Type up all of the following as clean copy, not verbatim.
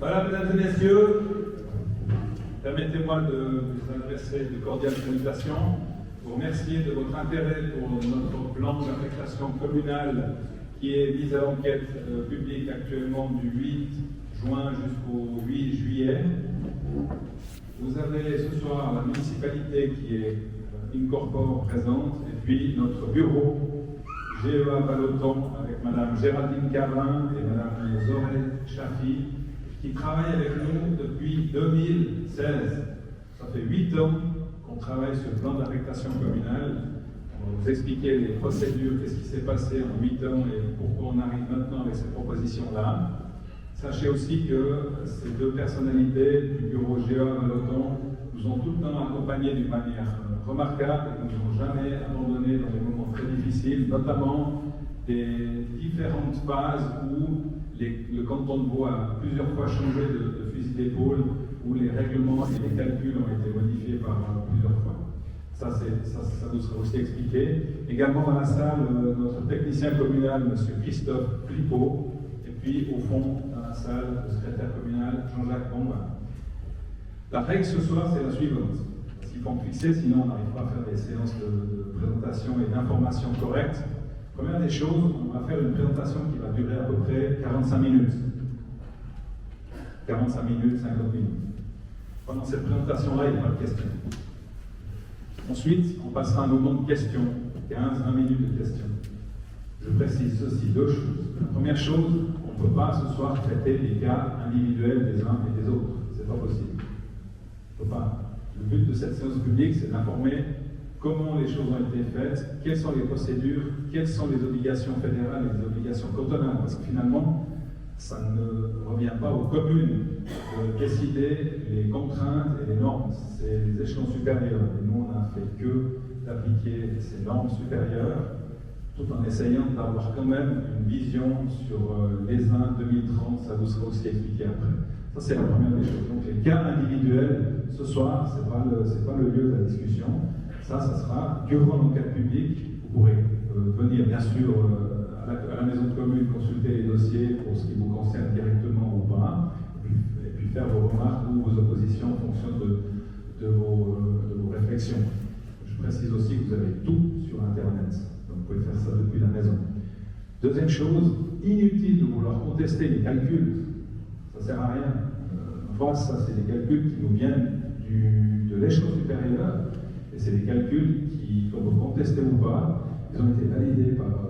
Voilà, mesdames et messieurs, permettez-moi de vous adresser de cordiales salutations, vous remercier de votre intérêt pour notre plan d'affectation communale qui est mis à l'enquête publique actuellement du 8 juin jusqu'au 8 juillet. Vous avez ce soir la municipalité qui est incorpore présente et puis notre bureau GEA Vallotton avec Madame Géraldine Carin et Madame Zoré Chafi qui travaillent avec nous depuis 2016. Ça fait 8 ans qu'on travaille sur le plan d'affectation communale. On va vous expliquer les procédures, qu'est-ce qui s'est passé en 8 ans et pourquoi on arrive maintenant avec cette proposition-là. Sachez aussi que ces deux personnalités du bureau GEA Vallotton nous ont tout le temps accompagnés d'une manière remarquable et nous n'ont jamais abandonnés dans des moments très difficiles, notamment des différentes phases où le canton de Vaud a plusieurs fois changé de fusil d'épaule, où les règlements et les calculs ont été modifiés par plusieurs fois. Ça nous sera aussi expliqué. Également dans la salle, notre technicien communal, M. Christophe Clipot, et puis au fond, dans la salle, le secrétaire communal, Jean-Jacques Bombin. La règle ce soir, c'est la suivante. Parce qu'il faut en fixer, sinon on n'arrive pas à faire des séances de présentation et d'information correctes. Première des choses, on va faire une présentation qui va durer à peu près 45 minutes. 45 minutes, 50 minutes. Pendant cette présentation-là, il n'y a pas de questions. Ensuite, on passera un moment de questions, 15-20 minutes de questions. Je précise ceci, deux choses. La première chose, on ne peut pas ce soir traiter les cas individuels des uns et des autres. C'est pas possible. On ne peut pas. Le but de cette séance publique, c'est d'informer comment les choses ont été faites, quelles sont les procédures, quelles sont les obligations fédérales et les obligations cantonales, parce que finalement, ça ne revient pas aux communes de décider les contraintes et les normes, c'est les échelons supérieurs. Et nous, on n'a fait que d'appliquer ces normes supérieures, tout en essayant d'avoir quand même une vision sur les uns 2030, ça vous sera aussi expliqué après. Ça, c'est la première des choses. Donc, les cas individuels, ce soir, ce n'est pas le lieu de la discussion. Ça sera durant l'enquête publique. Vous pourrez venir, bien sûr, à la maison de commune, consulter les dossiers pour ce qui vous concerne directement ou pas, et puis faire vos remarques ou vos oppositions en fonction de vos réflexions. Je précise aussi que vous avez tout sur Internet, donc vous pouvez faire ça depuis la maison. Deuxième chose, inutile de vouloir contester les calculs, ça ne sert à rien. En face, ça c'est des calculs qui nous viennent de l'échelon supérieur, et c'est des calculs qu'on peut contester ou pas. Ils ont été validés par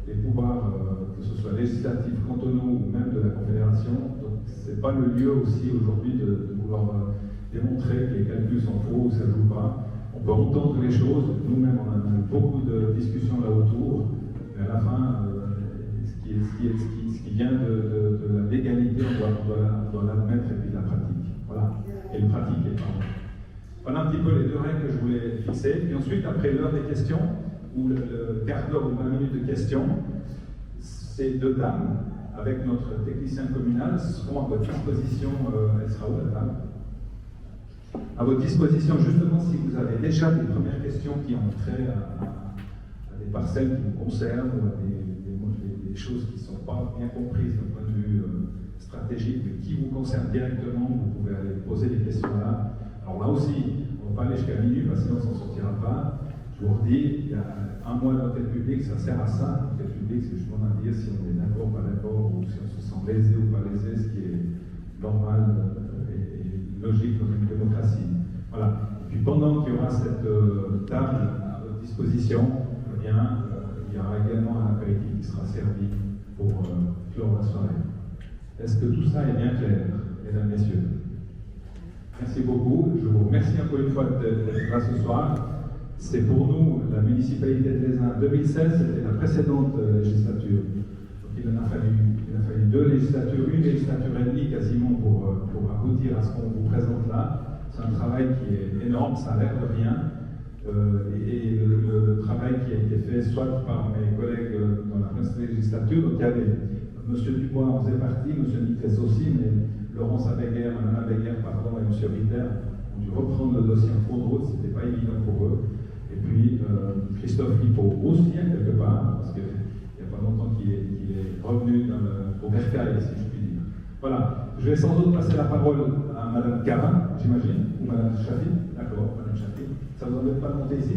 les pouvoirs, que ce soit législatifs, cantonaux ou même de la Confédération. Donc ce n'est pas le lieu aussi aujourd'hui de vouloir démontrer que les calculs sont faux ou ça ne joue pas. On peut entendre les choses, nous-mêmes on a eu beaucoup de discussions là autour, mais à la fin, ce qui vient de la légalité, on doit l'admettre et puis la pratique. Voilà, et le pratiquer, pardon. Voilà un petit peu les deux règles que je voulais fixer. Puis ensuite, après l'heure des questions, ou le quart d'heure ou 20 minutes de questions, ces deux dames, avec notre technicien communal, seront à votre disposition. Elle sera où la dame? À votre disposition, justement, si vous avez déjà des premières questions qui ont trait à des parcelles qui vous concernent, ou à des choses qui ne sont pas bien comprises d'un point de vue stratégique, mais qui vous concernent directement, vous pouvez aller poser des questions là. Alors là aussi, on ne va pas aller jusqu'à minuit, parce que sinon on ne s'en sortira pas. Je vous redis, il y a un mois d'enquête publique, ça sert à ça. L'enquête publique, c'est justement à dire si on est d'accord, pas d'accord, ou si on se sent lésé ou pas lésé, ce qui est normal et logique dans une démocratie. Voilà. Et puis pendant qu'il y aura cette table à votre disposition, eh bien, il y aura également un apéritif qui sera servi pour clore la soirée. Est-ce que tout ça est bien clair, mesdames, messieurs? Merci beaucoup. Je vous remercie encore une fois d'être là ce soir. C'est pour nous, la municipalité de Lézin 2016, c'était la précédente législature. Donc il a fallu 2 législatures, une législature et demie quasiment pour aboutir à ce qu'on vous présente là. C'est un travail qui est énorme, ça a l'air de rien. Et le travail qui a été fait soit par mes collègues dans la précédente législature, donc il y avait M. Dubois en faisait partie, M. Nitrès aussi, mais Laurence Abéguer, Mme Abéguer, pardon, et M. Ritter ont dû reprendre le dossier en cours de route, ce n'était pas évident pour eux. Et puis Christophe Lippot aussi, quelque part, parce qu'il n'y a pas longtemps qu'il est revenu au bercail, si je puis dire. Voilà. Je vais sans doute passer la parole à Madame Carin, j'imagine, ou Madame Chafi. D'accord, Madame Chafi. Ça vous embête pas de monter ici?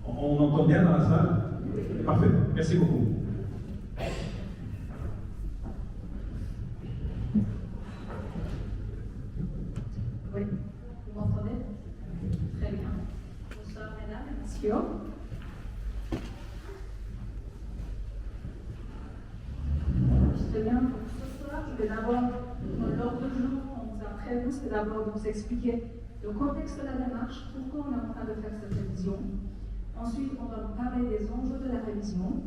On entend bien dans la salle? Parfait, merci beaucoup. Oui, vous m'entendez? Très bien. Bonsoir mesdames et messieurs. Très bien, donc ce soir, je vais d'abord, dans l'ordre du jour qu'on vous a prévu, c'est d'abord de vous expliquer le contexte de la démarche, pourquoi on est en train de faire cette révision. Ensuite, on va vous parler des enjeux de la révision.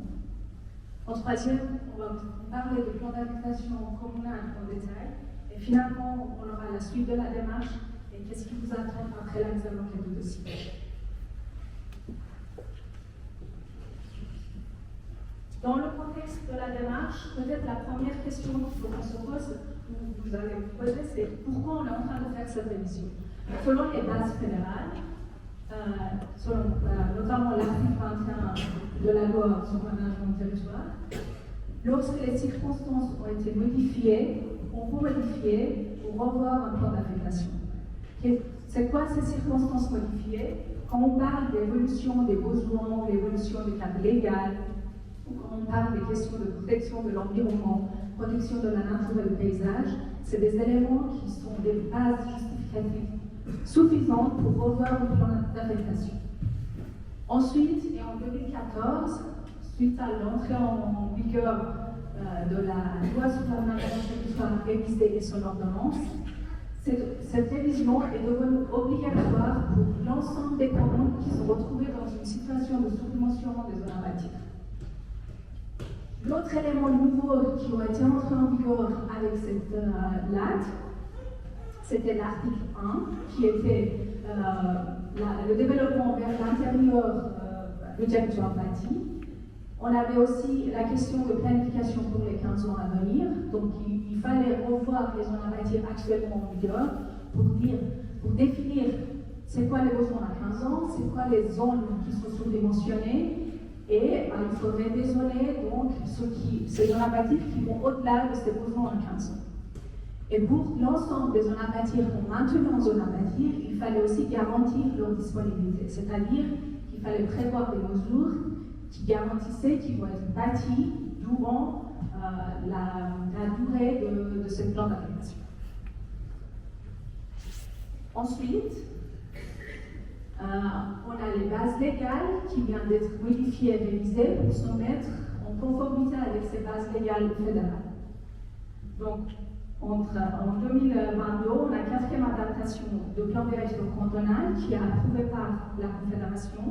En troisième, on va vous parler du plan d'affectation communal en détail. Et finalement, on aura la suite de la démarche et qu'est-ce qui vous attend après l'examen du dossier. Dans le contexte de la démarche, peut-être la première question que l'on se pose, vous allez vous poser, c'est pourquoi on est en train de faire cette révision. Selon les bases fédérales, selon notamment l'article 21 de la loi sur l'aménagement du territoire, lorsque les circonstances ont été modifiées, on peut modifier ou revoir un plan d'affectation. C'est quoi ces circonstances modifiées? Quand on parle d'évolution des besoins, l'évolution des cadres légaux, ou quand on parle des questions de protection de l'environnement, protection de la nature et du paysage, c'est des éléments qui sont des bases justificatives suffisantes pour revoir le plan d'affectation. Ensuite, et en 2014, suite à l'entrée en vigueur de la loi sur l'aménagement du territoire révisée et son ordonnance, cette révision est devenue obligatoire pour l'ensemble des communes qui sont retrouvées dans une situation de sous-dimensionnement des zones abattives. L'autre élément nouveau qui a été entré en vigueur avec cette LAT, c'était l'article 1, qui était le développement vers l'intérieur du territoire bâti. On avait aussi la question de planification pour les 15 ans à venir, donc il fallait revoir les zones à bâtir actuellement en vigueur pour définir c'est quoi les besoins à 15 ans, c'est quoi les zones qui sont sous-dimensionnées, et il faudrait raisonner donc ces zones à bâtir qui vont au-delà de ces besoins à 15 ans. Et pour l'ensemble des zones à bâtir qu'on maintenait en zone à bâtir, il fallait aussi garantir leur disponibilité, c'est-à-dire qu'il fallait prévoir des mesures qui garantissaient qu'ils vont être bâtis durant la durée de ce plan d'affectation. Ensuite, on a les bases légales qui viennent d'être modifiées et révisées pour se mettre en conformité avec ces bases légales fédérales. Donc, en 2022, on a la 4e adaptation du plan directeur cantonal qui est approuvé par la Confédération.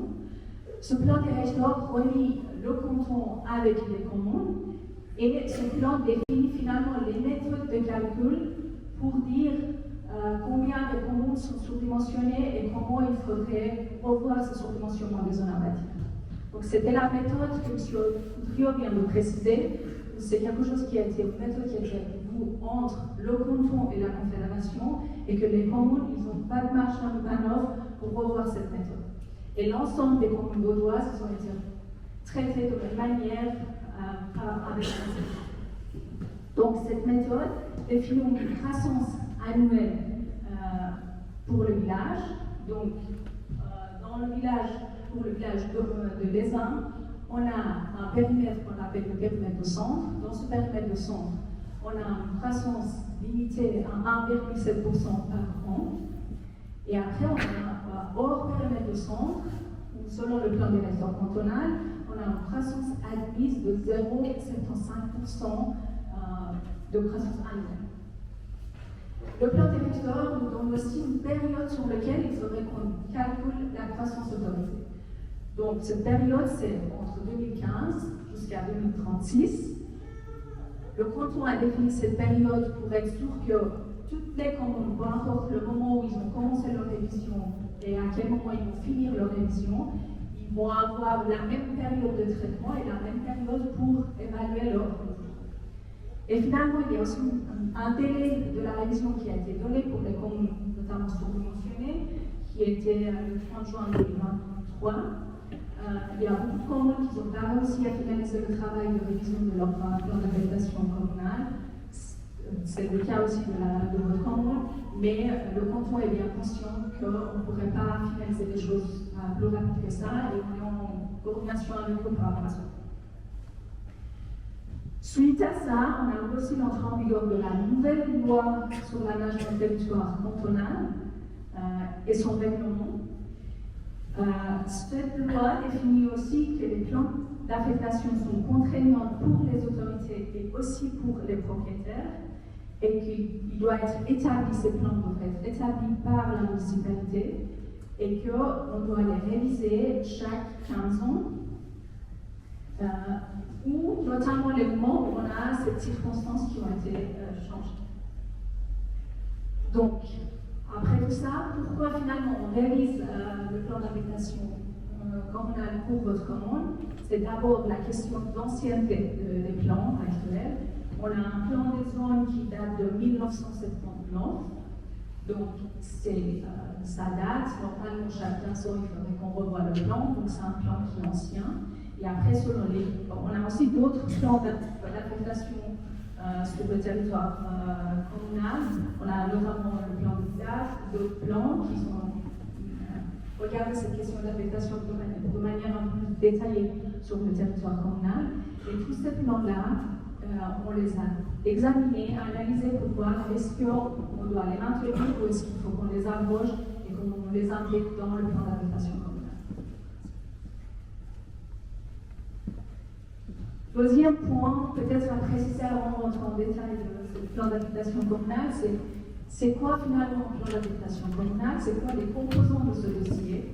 Ce plan directeur relie le canton avec les communes et ce plan définit finalement les méthodes de calcul pour dire combien de communes sont surdimensionnées et comment il faudrait revoir ce surdimensionnement des zones à bâtir. Donc c'était la méthode que M. Couturier vient de préciser. C'est quelque chose qui a été une méthode qui a été entre le canton et la Confédération et que les communes, ils n'ont pas de marge de manœuvre pour revoir cette méthode. Et l'ensemble des communes vaudoises, ils ont été traitées de la même manière avec cette méthode. Donc cette méthode définit une croissance annuelle pour le village. Donc dans le village, pour le village de Lézin, on a un périmètre qu'on appelle le périmètre de centre. Dans ce périmètre de centre, on a une croissance limitée à 1,7% par an. Et après, on a hors périmètre de centre, où selon le plan directeur cantonal, on a une croissance admise de 0,75% de croissance annuelle. Le plan directeur nous donne aussi une période sur laquelle il faudrait qu'on calcule la croissance autorisée. Donc, cette période, c'est entre 2015 jusqu'à 2036. Le canton a défini cette période pour être sûr que toutes les communes, peu importe le moment où ils ont commencé leur révision et à quel moment ils vont finir leur révision, ils vont avoir la même période de traitement et la même période pour évaluer leur révision. Et finalement, il y a aussi un délai de la révision qui a été donné pour les communes, notamment surdimensionnées, qui était le 30 juin 2023. Il y a beaucoup de communes qui n'ont pas réussi à finaliser le travail de révision de leur plan d'affectation communale. c'est le cas aussi de votre canton, mais le canton est bien conscient qu'on ne pourrait pas finaliser les choses plus rapide que ça et on est en coordination avec eux par rapport à ça. Suite à ça, on a aussi l'entrée en vigueur de la nouvelle loi sur l'aménagement du territoire cantonal et son règlement. Cette loi définit aussi que les plans d'affectation sont contraignants pour les autorités et aussi pour les propriétaires et qu'il doit être établi, ces plans doivent être établis par la municipalité et qu'on doit les réviser chaque 15 ans ou notamment les moments où on a ces circonstances qui ont été changées. Donc, après tout ça, pourquoi finalement on révise le plan d'affectation communal pour votre commune? C'est d'abord la question d'ancienneté des plans actuels. On a un plan des zones qui date de 1979, donc ça date. Normalement, chaque 15 ans, il faudrait qu'on revoie le plan, donc c'est un plan qui est ancien. Et après, on a aussi d'autres plans d'affectation sur le territoire communal. On a notamment le plan de village, d'autres plans qui sont regardent cette question d'affectation de manière un peu plus détaillée sur le territoire communal. Et tous ces plans-là, on les a examinés, analysés pour voir est-ce qu'on doit les maintenir ou est-ce qu'il faut qu'on les abroge et qu'on les intègre dans le plan d'affectation communale. Deuxième point, peut-être à préciser avant de rentrer en détail de ce plan d'affectation communale, c'est quoi finalement le plan d'affectation communale? C'est quoi les composants de ce dossier?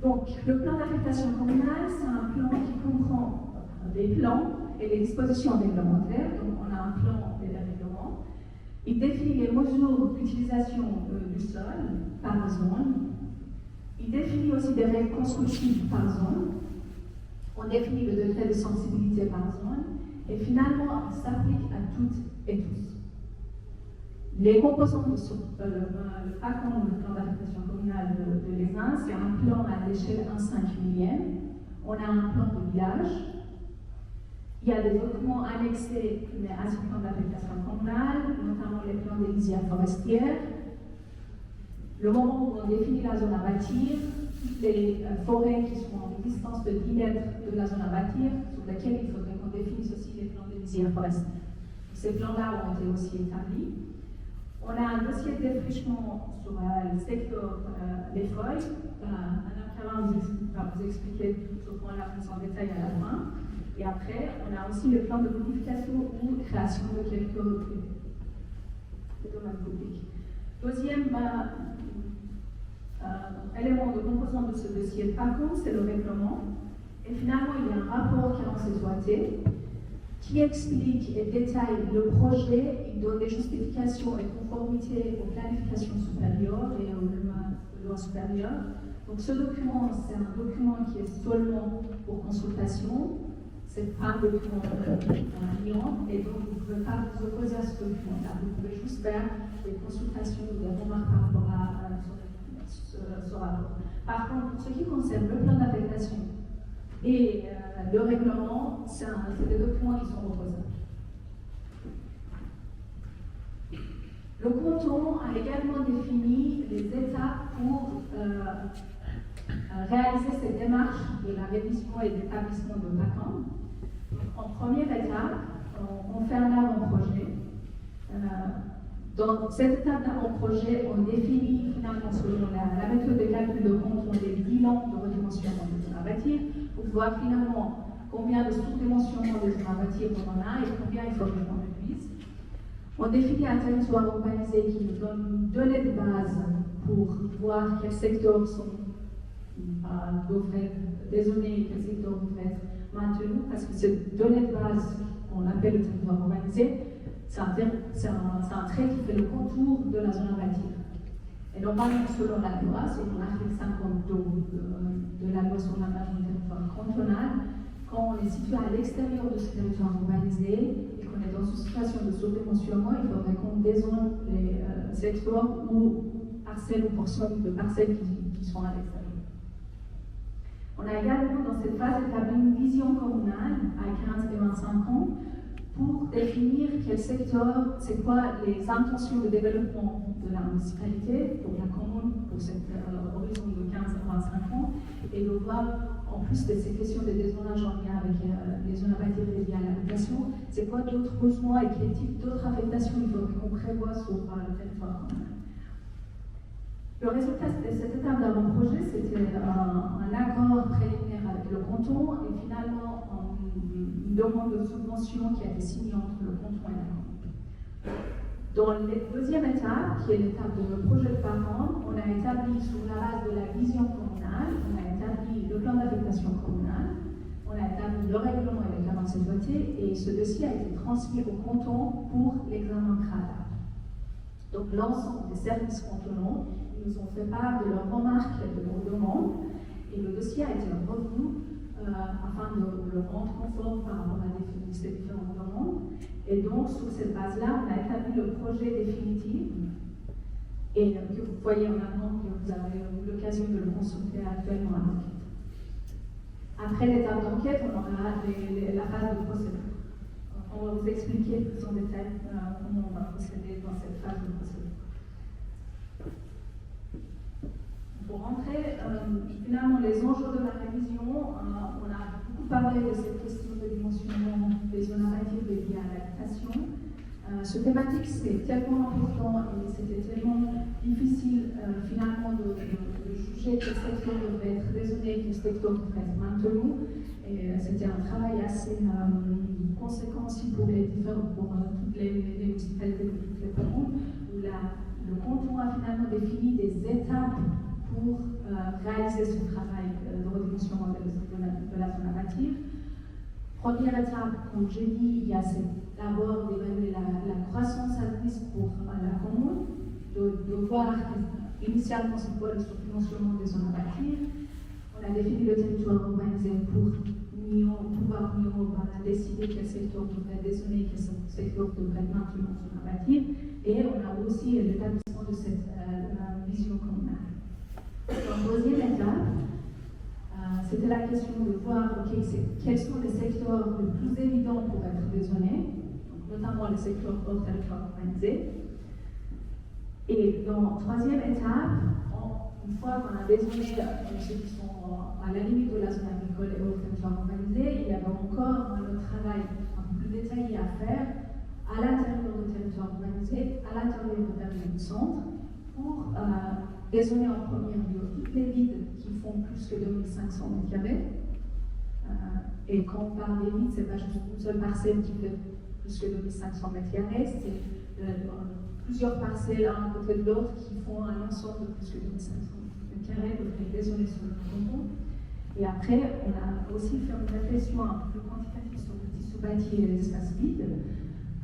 Donc, le plan d'affectation communale, c'est un plan qui comprend des plans et les dispositions réglementaires. Donc, on a un plan et des règlements. Il définit les mesures d'utilisation du sol par zone. Il définit aussi des règles constructives par zone. On définit le degré de sensibilité par zone. Et finalement, il s'applique à toutes et tous. Les composants de le PACOM, le plan d'affectation communale de l'ESIN, c'est un plan à l'échelle 1/5 millième. On a un plan de village. Il y a des documents annexés à ce plan d'affectation communale, notamment les plans des lisières forestières. Le moment où on définit la zone à bâtir, toutes les forêts qui sont en distance de 10 mètres de la zone à bâtir, sur lesquelles il faudrait qu'on définisse aussi les plans des lisières forestières. Ces plans-là ont été aussi établis. On a un dossier de défrichement sur le secteur des feuilles. Madame Carin va vous expliquer ce point-là plus en détail à la fin. Et après, on a aussi le plan de modification ou création de quelques domaines publics. Deuxième élément de composant de ce dossier, par contre, c'est le règlement. Et finalement, il y a un rapport qui est lancé SOAT qui explique et détaille le projet, il donne des justifications et conformités aux planifications supérieures et aux lois supérieures. Donc ce document, c'est un document qui est seulement pour consultation, c'est pas un document liant, et donc vous ne pouvez pas vous opposer à ce document-là. Vous pouvez juste faire des consultations ou des remarques par rapport à ce rapport. Par contre, pour ce qui concerne le plan d'affectation et le règlement, c'est des documents qui sont opposables. Le canton a également défini les étapes pour réaliser cette démarche de la révision et d'établissement de PACOM. En première étape, on fait un avant-projet. Dans cette étape d'avant-projet, on définit finalement selon la méthode de calcul de canton des bilans de redimensionnement des zones à bâtir pour voir finalement combien de sous-dimensionnements des zones à bâtir on en a et combien il faut que l'on réduise. On définit un territoire urbanisé qui nous donne une donnée de base pour voir quels secteurs doivent être dézonés et quels secteurs doivent être maintenus, parce que cette donnée de base qu'on appelle le territoire urbanisé, c'est un trait qui fait le contour de la zone à bâtir. Et normalement, selon la loi, selon l'article 52 de la loi sur l'aménagement du territoire cantonal, quand on est situé à l'extérieur de ce territoire urbanisé et qu'on est dans une situation de sous-dimensionnement, il faudrait qu'on dézone les secteurs ou parcelles ou portions de parcelles qui sont à l'extérieur. On a également dans cette phase établi une vision communale à 15 et 25 ans pour définir quel secteur, c'est quoi les intentions de développement de la municipalité pour la commune pour cet horizon de 15 à 25 ans, et de voir, en plus de ces questions de dézonage en lien avec les zones à bâtir liées à l'habitation, c'est quoi d'autres besoins et quel type d'autres affectations il faut qu'on prévoit sur le territoire. Le résultat de cette étape d'avant-projet, c'était un accord préliminaire avec le canton et finalement une demande de subvention qui a été signée entre le canton et la commune. Dans la deuxième étape, qui est l'étape de le projet de parents, on a établi sur la base de la vision communale, on a établi le plan d'affectation communale, on a établi le règlement et les avancées votées, et ce dossier a été transmis au canton pour l'examen préalable. Donc l'ensemble des services cantonaux nous ont fait part de leurs remarques et de leurs demandes, et le dossier a été revu afin de le rendre conforme par rapport à ces différentes demandes. Et donc, sur cette base-là, on a établi le projet définitif, et que vous voyez en avant, que vous avez eu l'occasion de le consulter actuellement à l'enquête. Après l'étape d'enquête, on aura la phase de procédure. On va vous expliquer plus en détail comment on va procéder dans cette phase de procédure. Pour rentrer, finalement, les enjeux de la révision, on a beaucoup parlé de cette question de dimensionnement des zones à bâtir liées à l'habitation. Ce thématique, c'est tellement important et c'était tellement difficile finalement de juger quel secteur devrait être raisonné, quel secteur devrait être maintenu. Et c'était un travail assez conséquent aussi pour toutes les municipalités de toutes les communes, où le canton a finalement défini des étapes pour réaliser ce travail de redimensionnement de la zone à bâtir. Première étape, comme j'ai dit, il y a d'abord d'évaluer la croissance admise pour la commune, de voir initialement c'est quoi le surdimensionnement des zones à bâtir. On a défini le territoire urbanisé pour pouvoir mieux décider quel secteur devrait dézonner, quel secteur devrait être maintenu en zone à bâtir. Et on a aussi l'établissement de cette vision communale. En deuxième étape, c'était la question de voir quels sont les secteurs les plus évidents pour être dézonés, notamment les secteurs hors territoire urbanisé. Et dans la troisième étape, une fois qu'on a dézonné ceux qui sont à la limite de la zone agricole et hors territoire urbanisé, il y avait encore un autre travail un peu plus détaillé à faire à l'intérieur du territoire urbanisé, à l'intérieur du centre, pour dézoner en premier lieu toutes les vides qui font plus que 2500 m². Et quand on parle des vides, ce n'est pas juste une seule parcelle qui fait plus que 2500 m², c'est plusieurs parcelles l'un à côté de l'autre qui font un ensemble de plus que 2500 m², donc les dézoner sur le canton. Et après, on a aussi fait une réflexion un peu plus quantitative sur le tissu bâti et les espaces vides,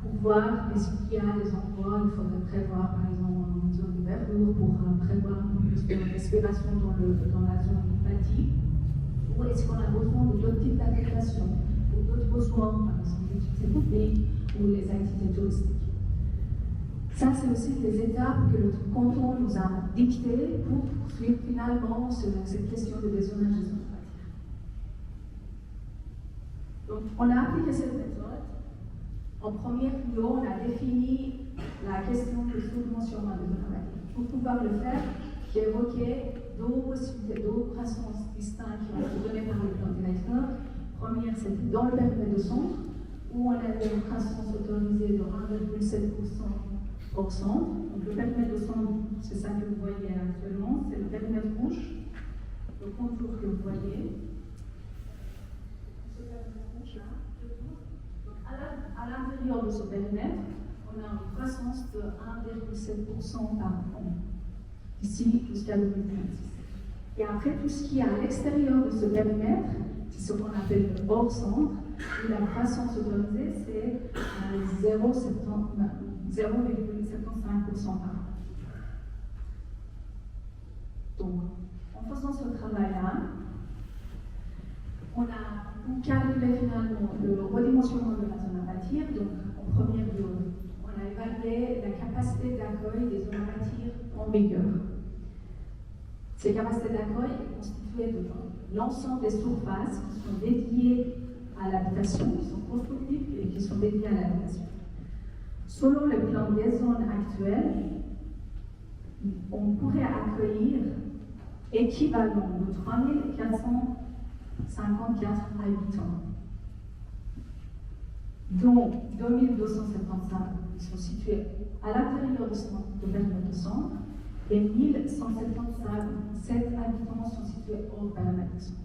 pour voir est-ce qu'il y a des endroits où il faudrait prévoir, par exemple, une zone de verdure pour prévoir un peu plus de respiration dans la zone bâtie, ou est-ce qu'on a besoin d'autres types d'applications, ou d'autres besoins, par exemple, l'utilité publique ou les activités touristiques. Ça, c'est aussi des étapes que le canton nous a dictées pour poursuivre finalement cette question de dézonage des zones bâties. Donc, on a appliqué cette méthode. En premier lieu, on a défini la question du sous-dimensionnement des zones à bâtir. Pour pouvoir le faire, j'ai évoqué deux possibilités, deux croissances distinctes qui ont été données par le plan directeur. Première, c'était dans le périmètre de centre, où on avait une croissance autorisée de 1,7% hors centre. Donc le périmètre de centre, c'est ça que vous voyez actuellement, c'est le périmètre rouge, le contour que vous voyez. Ce périmètre rouge là, à l'intérieur de ce périmètre, on a une croissance de 1,7% par an, ici jusqu'à 2026. Et après, tout ce qui est à l'extérieur de ce périmètre, c'est ce qu'on appelle le hors centre, où la croissance autorisée, c'est 0,75% par an. Donc, en faisant ce travail-là, on a calculé finalement le redimensionnement de la zone à bâtir. Donc, en premier lieu, on a évalué la capacité d'accueil des zones à bâtir en vigueur. Ces capacités d'accueil sont constituées de l'ensemble des surfaces qui sont dédiées à l'habitation, qui sont constructifs et qui sont dédiés à l'habitation. Selon le plan des zones actuelles, on pourrait accueillir équivalent de 3454 habitants, dont 2275 sont situés à l'intérieur du centre de périmètre de centre et 1177 habitants sont situés hors périmètre de centre.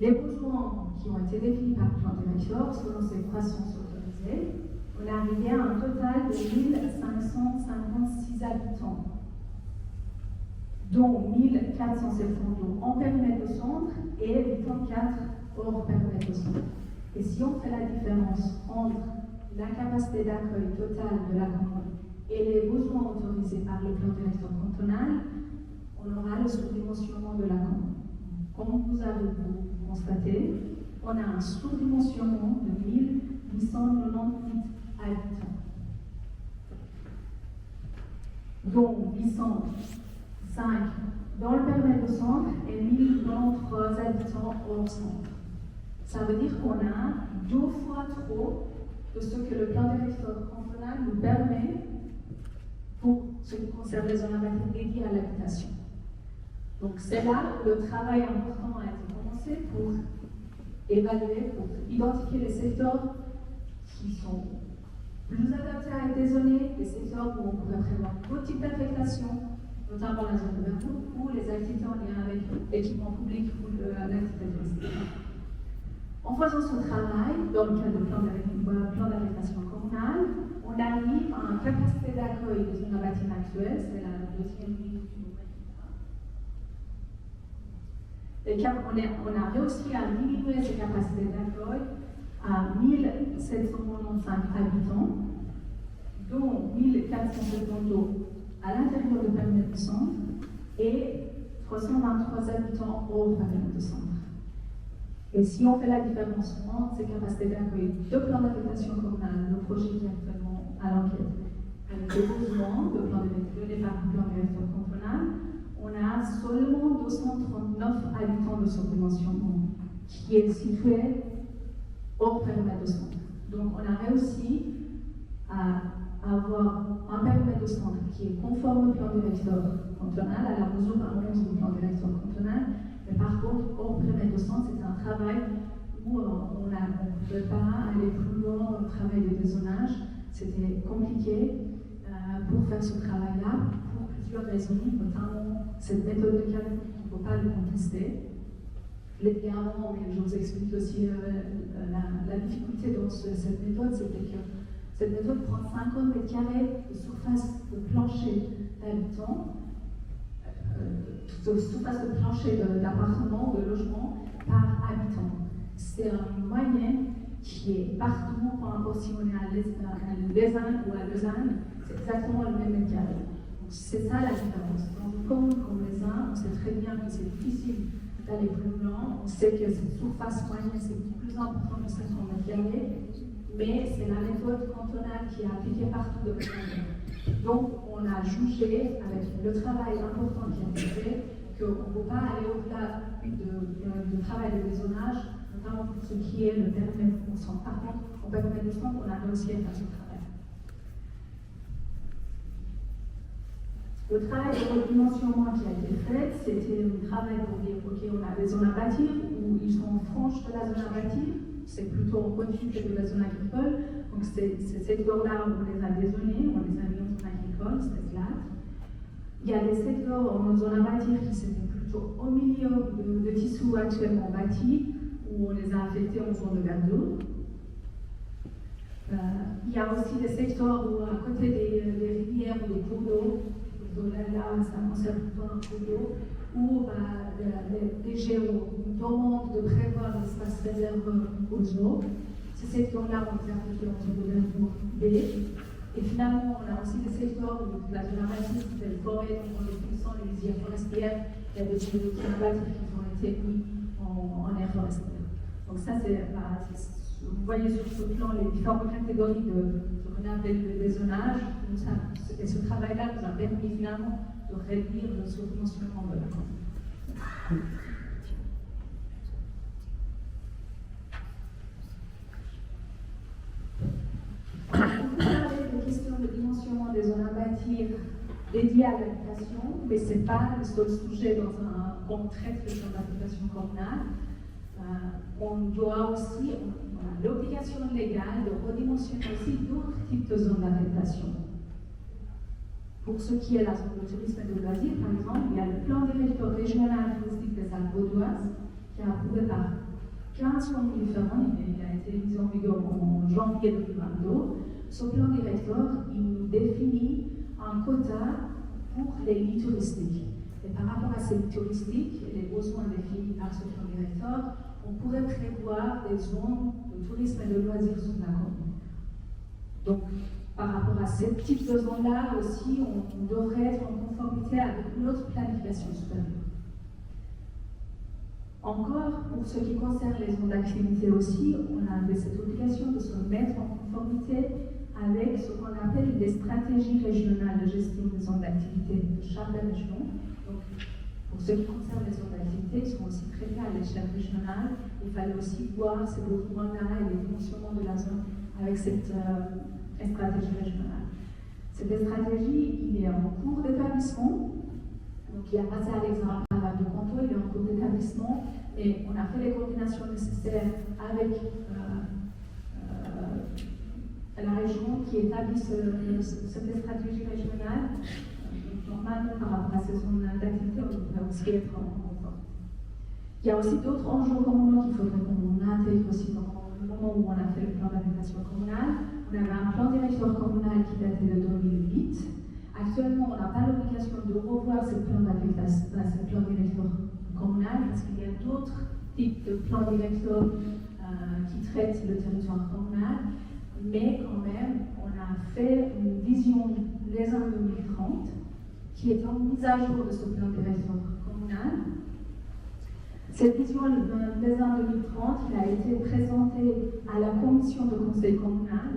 Les besoins qui ont été définis par le plan directeur, selon ces croissances autorisées, on est arrivé à un total de 1556 habitants, dont 1472 en périmètre de centre et 84 hors périmètre de centre. Et si on fait la différence entre la capacité d'accueil totale de la commune et les besoins autorisés par le plan directeur cantonal, on aura le sous-dimensionnement de la commune. Comme vous avez constaté, on a un sous-dimensionnement de 1898 habitants, dont 805 dans le périmètre de centre et 1093 habitants hors centre. Ça veut dire qu'on a 2 fois trop de ce que le plan directeur cantonal nous permet pour ce qui concerne les zones dédiées à l'habitation. Donc c'est là le travail important a été commencé pour évaluer, pour identifier les secteurs qui sont plus adaptés à être dézonés, les secteurs où on pourrait prévoir d'autres types d'affectation, notamment la zone de Vertou, ou les activités en lien avec l'équipement public ou l'activité touristique. En faisant ce travail, dans le cadre du plan d'affectation communale, on arrive à une capacité d'accueil des zones bâties actuelles, c'est la deuxième ligne du on a réussi à diminuer ces capacités d'accueil à 1795 habitants, dont 1472 à l'intérieur du périmètre de centre et 323 habitants hors périmètre de centre. Et si on fait la différence entre ces capacités d'accueil de plan d'affectation communale, le projet qui est actuellement à l'enquête, avec les besoins de plan donné par le plan directeur cantonal, on a seulement 239 habitants de surdimensionnement qui est situé hors périmètre de centre. Donc on a réussi à avoir un périmètre de centre qui est conforme au plan directeur cantonal, à la mesure d'un 11 du plan directeur cantonal, mais par contre, hors périmètre de centre, c'était un travail où on ne pouvait pas aller plus loin dans le travail de dézonage. C'était compliqué pour faire ce travail-là, pour plusieurs raisons, notamment cette méthode de calcul, on ne peut pas le contester. Évidemment, mais je vous explique aussi la difficulté dans cette méthode, c'était que cette méthode prend 50 mètres carrés de surface de plancher d'habitants, de surface de plancher d'appartement, de logement par habitant. C'est une moyenne qui est partout, peu importe si on est à Lausanne ou à Lausanne, c'est exactement le même mètre carré. C'est ça la différence. Dans une commune comme Lausanne, on sait très bien que c'est difficile d'aller plus loin, on sait que cette surface moyenne c'est plus important que 500 mètres carrés, mais c'est la méthode cantonale qui est appliquée partout de l'Australie. Donc, on a jugé, avec le travail important qui a été fait, qu'on ne peut pas aller au-delà du travail de dézonage, notamment pour ce qui est le périmètre de centre. Par contre, au périmètre de centre, on a réussi à faire ce travail. Le travail de redimensionnement qui a été fait, c'était un travail pour dire, ok, on a des zones à bâtir, où ils sont en frange de la zone à bâtir, c'est plutôt en au-dessus de la zone agricole. Donc ces secteurs-là, on les a dézonés, on les a mis en zone agricole, c'était flat. Il y a des secteurs en zone à bâtir qui c'était plutôt au milieu de tissus actuellement bâtis, où on les a affectés en zone de verdure. Il y a aussi des secteurs où, à côté des rivières ou des cours d'eau, là, ça concerne plutôt un cours d'eau, où les géos nous demandent de prévoir l'espace réservé aux eaux. Ces secteurs-là ont été affectés en zone de verdure B. Et finalement, on a aussi des secteurs où la zone à bâtir, c'est les forêts, donc en définissant les lisières forestières, il y a des zones à bâtir qui ont été mis en aire forestière. Donc ça, vous voyez sur ce plan les différentes catégories de ce qu'on appelle le dézonage. Et ce travail-là nous a permis finalement de réduire le sous-dimensionnement de la commune. bâtir dédié à l'habitation, mais ce n'est pas le seul sujet quand on traite le plan d'habitation communale. On doit aussi, on a l'obligation légale de redimensionner aussi d'autres types de zones d'habitation. Pour ce qui est la zone de tourisme et de loisirs, par exemple, il y a le plan directeur régional touristique des Alpes vaudoises, qui est approuvé par 15 communes différentes. Il a été mis en vigueur en janvier 2022. Ce plan directeur, il nous définit un quota pour les lits touristiques. Et par rapport à ces lits touristiques et les besoins définis par ce plan directeur, on pourrait prévoir des zones de tourisme et de loisirs sur la commune. Donc, par rapport à ce type de zone-là aussi, on devrait être en conformité avec notre planification supérieure. Encore, pour ce qui concerne les zones d'activité aussi, on a cette obligation de se mettre en conformité avec ce qu'on appelle des stratégies régionales de gestion des zones d'activité de chaque région. Donc, pour ce qui concerne les zones d'activité, ils sont aussi traités à l'échelle régionale. Il fallait aussi voir ces besoins-là et les dimensionnements de la zone avec cette stratégie régionale. Cette stratégie, il est en cours d'établissement. Donc, il a passé à l'examen de contrôle, il est en cours d'établissement. Et on a fait les coordinations nécessaires avec la région qui établit cette stratégie régionale. Normalement, par rapport à ces zones d'activité, on devrait aussi être en confort. Il y a aussi d'autres enjeux communaux qu'il faudrait qu'on intègre aussi dans le moment où on a fait le plan d'habitation communale. On avait un plan directeur communal qui datait de 2008. Actuellement, on n'a pas l'obligation de revoir ce plan directeur communal parce qu'il y a d'autres types de plans directeurs qui traitent le territoire communal. Mais quand même, on a fait une vision les ans 2030 qui est en mise à jour de ce plan directeur communal. Cette vision des ans 2030, elle a été présentée à la commission de conseil communal.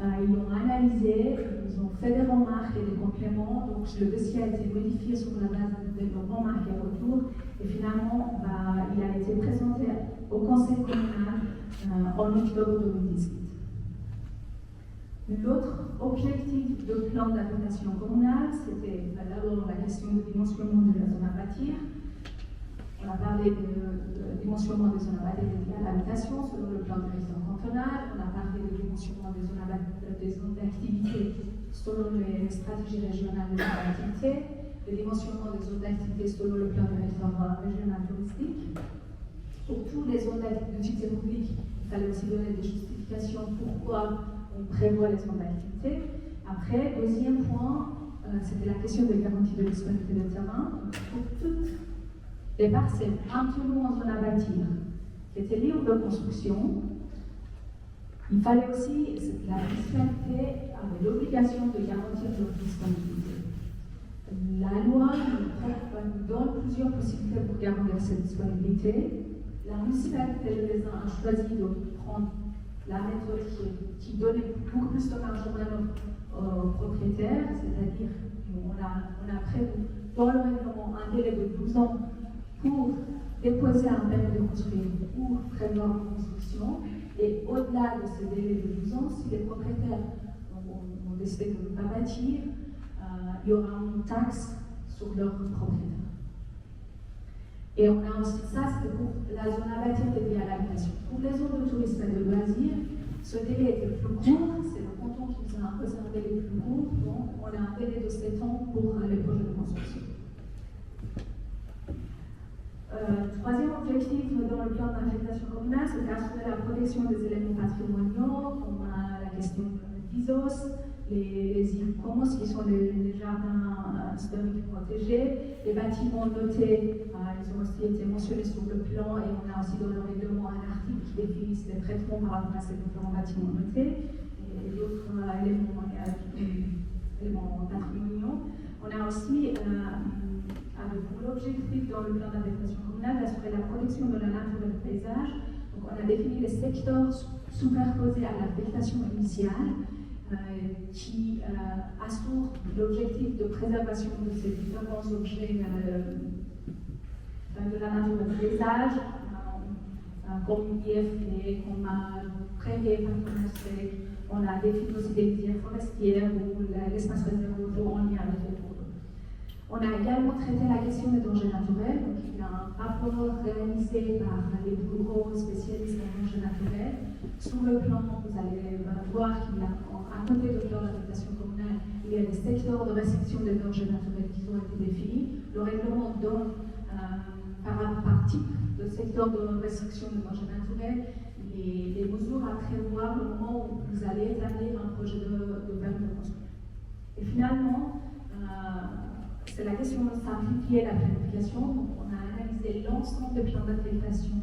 Ils l'ont analysé, ils ont fait des remarques et des compléments. Donc le dossier a été modifié sur la base des remarques et retours. Et finalement, il a été présenté au conseil communal en octobre 2018. L'autre objectif de plan d'habitation communale, c'était d'abord la question du dimensionnement de la zone à bâtir. On a parlé de dimensionnement des zones à bâtir dédiées à l'habitation selon le plan directeur cantonal. On a parlé de dimensionnement des zones d'activité selon les stratégies régionales de l'activité, le dimensionnement des zones d'activité selon le plan directeur régional touristique. Pour toutes les zones d'activité publique, il fallait aussi donner des justifications pourquoi on prévoit les zones d'activité. Après, deuxième point, c'était la question des garanties de disponibilité de terrain. Pour toutes les parcelles un peu loin en zone à bâtir, qui étaient libres de construction, il fallait aussi, la municipalité avait l'obligation de garantir leur disponibilité. La loi nous donne plusieurs possibilités pour garantir cette disponibilité. La municipalité de a choisi de prendre la méthode qui donnait beaucoup plus de marge de manœuvre aux propriétaires, c'est-à-dire qu'on a prévu dans le règlement un délai de 12 ans pour déposer un permis de construire ou prévoir une construction, et au-delà de ce délai de 12 ans, si les propriétaires ont décidé de ne pas bâtir, il y aura une taxe sur leur propriétaire. Et on a aussi ça, c'était pour la zone à bâtir dédiée à l'habitation. Pour les zones de tourisme et de loisirs, ce délai était plus court, c'est le canton qui nous a imposé un délai plus court, donc on a un délai de 7 ans pour les projets de construction. Troisième objectif dans le plan d'habitation communale, c'était assurer la protection des éléments patrimoniaux, comme la question d'ISOS, les ICOMOS, qui sont les jardins historiques protégés, les bâtiments notés, ils ont aussi été mentionnés sur le plan, et on a aussi dans le règlement un article qui définit les traitements par rapport à ces différents bâtiments notés, et d'autres éléments patrimoniaux. On a aussi pour l'objectif dans le plan d'habitation communale d'assurer la protection de la nature et du paysage. Donc on a défini les secteurs superposés à l'affectation initiale qui assurent l'objectif de préservation de ces différents objets de la nature et du paysage, comme IFP, comme prairie, pâturage sec. On a défini aussi des rizières forestières ou l'espace réservé aux eaux en lien avec les cours d'eau. On a également traité la question des dangers naturels. Donc, il y a un rapport réalisé par les bureaux spécialistes en dangers naturels. Sur le plan, vous allez voir qu'il y a, à côté du plan d'habitation communale, il y a des secteurs de restriction des dangers naturels qui ont été définis. Le règlement donne par type de secteur de restriction des dangers naturels les mesures à prévoir au moment où vous allez établir un projet de permis de construire. Et finalement, c'est la question de simplifier la planification. Donc, on a analysé l'ensemble des plans d'affectation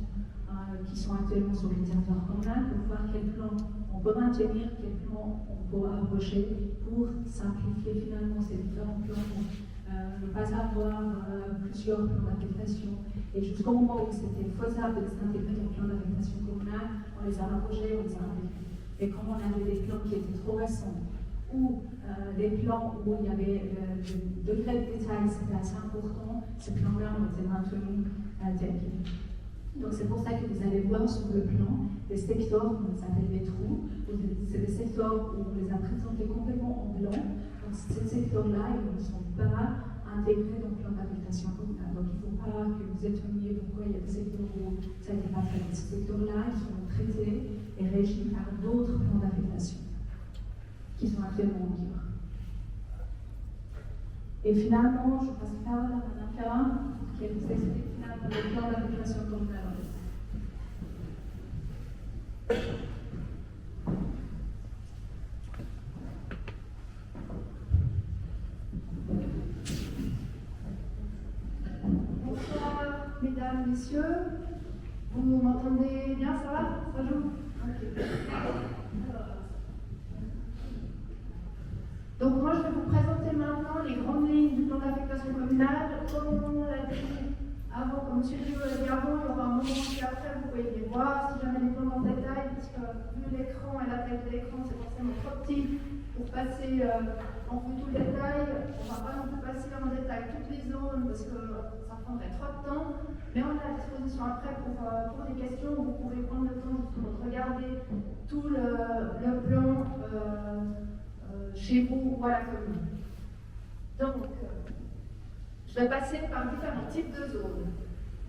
qui sont actuellement sur le territoire communal pour voir quel plan on peut maintenir, quel plan on peut approcher pour simplifier finalement ces différents plans, ne pas avoir plusieurs plans d'affectation. Et jusqu'au moment où c'était faisable de les intégrer dans le plan d'affectation communale, on les a rapprochés, on les a intégrés. Et comme on avait des plans qui étaient trop récents, ou des plans où il y avait le degré de détail, c'était assez important, ces plans-là ont été maintenus tels qu'ils. Donc c'est pour ça que vous allez voir sur le plan des secteurs, on les appelle les trous, c'est des secteurs où on les a présentés complètement en blanc. Donc ces secteurs-là, ils ne sont pas intégrés dans le plan d'affectation communale. Donc il ne faut pas que vous étonniez pourquoi il y a des secteurs où ça n'a été pas traité. Ces secteurs-là, ils sont traités et régis par d'autres plans d'affectation qui sont actuellement en vigueur. Et finalement, je passe la parole à Mme Carin, qui vous explique finalement le plan d'affectation communale en détail. Bonsoir, mesdames, messieurs. Vous m'entendez bien, ça va? Ça joue? Ok. Donc moi, je vais vous présenter maintenant les grandes lignes du plan d'affectation communale. Comme on l'a dit avant, comme M. Gillot l'a dit avant, il y aura un moment qui après, vous pouvez les voir, si jamais les plans dans le détail, parce que vu l'écran et la taille de l'écran, c'est forcément trop petit pour passer en vue tout le détail. On ne va pas non plus passer en détail toutes les zones, parce que ça prendrait trop de temps. Mais on est à disposition après pour des questions. Vous pouvez prendre le temps justement de regarder tout le plan chez vous ou à la commune. Donc, je vais passer par différents types de zones.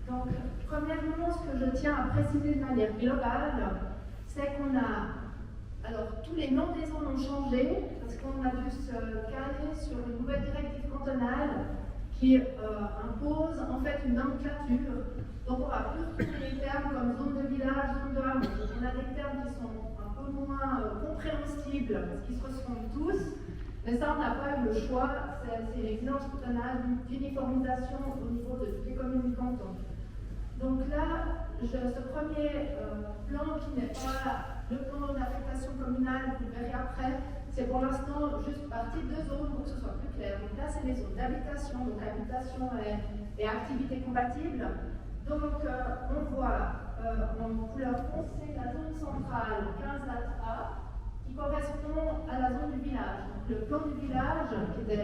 Donc, premièrement, ce que je tiens à préciser de manière globale, c'est qu'on a, alors tous les noms des zones ont changé, parce qu'on a dû se caler sur une nouvelle directive cantonale qui impose en fait une nomenclature. Donc, on va plus retrouver les termes comme zone de village, zone de hameau. On a des termes qui sont un peu moins compréhensibles, parce qu'ils se ressemblent tous. Mais ça, on n'a pas eu le choix, c'est l'exigence cantonale d'uniformisation au niveau de toutes les communes du canton. Donc là, ce premier plan qui n'est pas le plan d'affectation communale, vous le verrez après, c'est pour l'instant juste par type de zone pour que ce soit plus clair. Donc là, c'est les zones d'habitation, donc habitation et activités compatibles. Donc on voit en couleur foncée la zone centrale 15A, qui correspond à la zone du village. Donc, le plan du village, le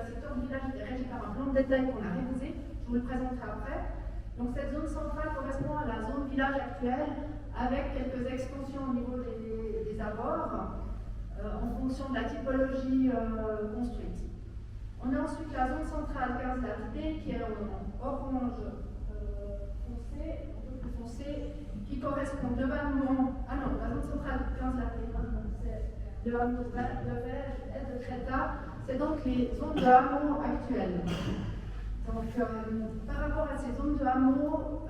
secteur du village était régi par un plan de détail qu'on a révisé, je vous le présenterai après. Donc cette zone centrale correspond à la zone village actuelle, avec quelques extensions au niveau des abords, en fonction de la typologie construite. On a ensuite la zone centrale 15B, qui est en orange foncé, un peu plus foncé, qui correspond globalement. Ah non, la zone centrale 15B, c'est de hameaux de Verge et de Créta, c'est donc les zones de hameaux actuelles. Donc, par rapport à ces zones de hameaux,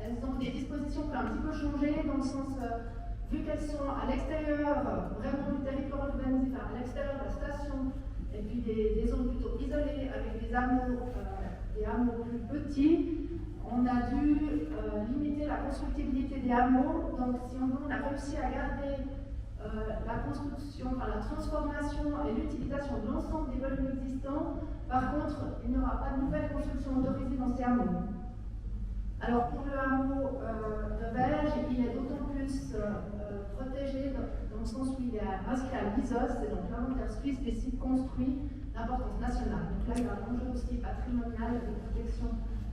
elles ont des dispositions qui ont un petit peu changé, dans le sens, vu qu'elles sont à l'extérieur vraiment du territoire urbanisé, enfin, à l'extérieur de la station, et puis des zones plutôt isolées, avec des hameaux plus petits, on a dû limiter la constructibilité des hameaux. Donc, si on a réussi à garder la construction, enfin, la transformation et l'utilisation de l'ensemble des volumes existants. Par contre, il n'y aura pas de nouvelle construction autorisée dans ces hameaux. Alors, pour le hameau de Verge, il est d'autant plus protégé dans le sens où il est inscrit à l'ISOS, c'est donc l'inventaire suisse des sites construits d'importance nationale. Donc là, il y a un enjeu aussi patrimonial de protection